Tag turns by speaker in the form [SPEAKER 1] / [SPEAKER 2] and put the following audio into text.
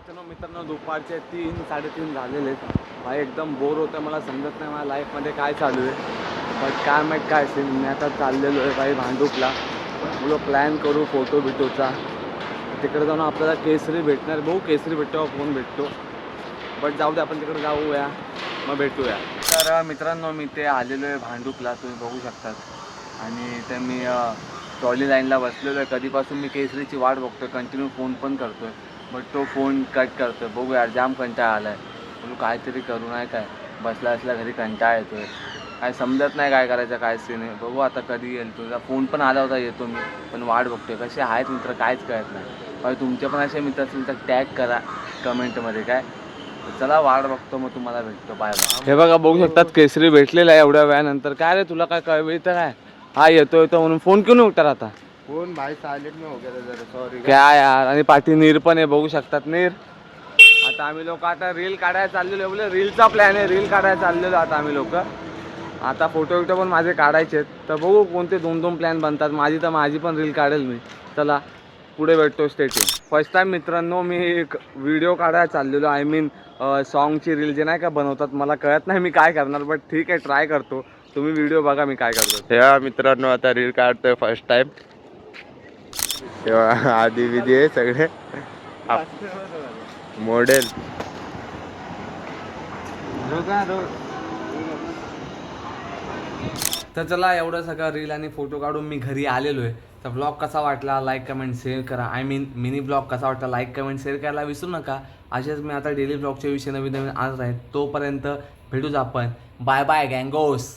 [SPEAKER 1] मित्रांनो दुपारचे 3-3:30 झालेले आहेत. भाई एकदम बोर होतं, मला समजत नाही माझ्या लाईफमध्ये काय चालू आहे. बट काय माहीत काय असेल. मी आता चाललेलो आहे भाई भांडूपला. बोलो प्लॅन करू फोटो बिटोचा. तिकडे जाऊन आपल्याला केसरी भेटणार. भाऊ केसरी भेटतो फोन भेटतो. बट जाऊ दे, आपण तिकडे जाऊया मग भेटूया. तर मित्रांनो मी ते आलेलो आहे भांडूपला, तुम्ही बघू शकतात. आणि ते मी ट्रॉली लाईनला बसलेलो आहे. कधीपासून मी केसरीची वाट बघतोय, कंटिन्यू फोन पण करतोय. बट तो फोन कट करतोय. बघू यार, जाम कंटाळा आला आहे. बोलू काहीतरी करू नाही काय, बसल्या बसल्या घरी कंटाळा येतो आहे. काय समजत नाही काय करायचं काय सीन आहे. बघू आता कधी येईल. तुझा फोन पण आला होता, येतो मी पण वाट बघतोय. कसे आहेत मित्र काहीच कळत नाही. भाई तुमचे पण असे मित्र असतील तर टॅग करा कमेंटमध्ये. काय चला वाट बघतो, मग तुम्हाला भेटतो. Bye bye. हे बघा बघू शकतात केसरी भेटलेला आहे एवढ्या वेळानंतर. काय रे तुला काय कळतं काय? हा येतो म्हणून फोन क्यों नाही उठा आता?
[SPEAKER 2] फोन भाई साइलेंट में हो गया था जरा, सॉरी.
[SPEAKER 1] क्या यार. आणि पाठी नीर पण आहे, बघू शकतात नीर. आता आम्ही लोक आता रील काढायला चाललेलो. बोले रीलचा प्लॅन आहे, रील काढायला चाललेलो आता आम्ही लोक. आता फोटो बिटो पण माझे काढायचे आहेत. तर बघू कोणते 2-2 प्लॅन बनतात. माझी पण रील काढेल मी. चला पुढे भेटतो, स्टे ट्यून. फर्स्ट टाइम मित्रांनो मी एक व्हिडिओ काढायला चाललेलो. आय मीन सॉन्गची रील जे नाही का बनवतात. मला कळत नाही मी काय करणार, बट ठीक आहे ट्राय करतो. तुम्ही व्हिडिओ बघा मी काय करतो.
[SPEAKER 2] तेव्हा मित्रांनो आता रील काढतोय फर्स्ट टाइम. तेव्हा आधी विधी आहे सगळे मॉडेल.
[SPEAKER 1] तर चला एवढं सगळं रील आणि फोटो काढून मी घरी आलेलो आहे. तर ब्लॉग कसा वाटला लाईक कमेंट शेअर करा. आय मीन मिनी ब्लॉग कसा वाटला लाईक कमेंट शेअर करायला विसरू नका. असेच मी आता डेली ब्लॉगच्या विषयी नवीन नवीन आणत आहे. तोपर्यंत भेटूच आपण. Bye bye गँगोस.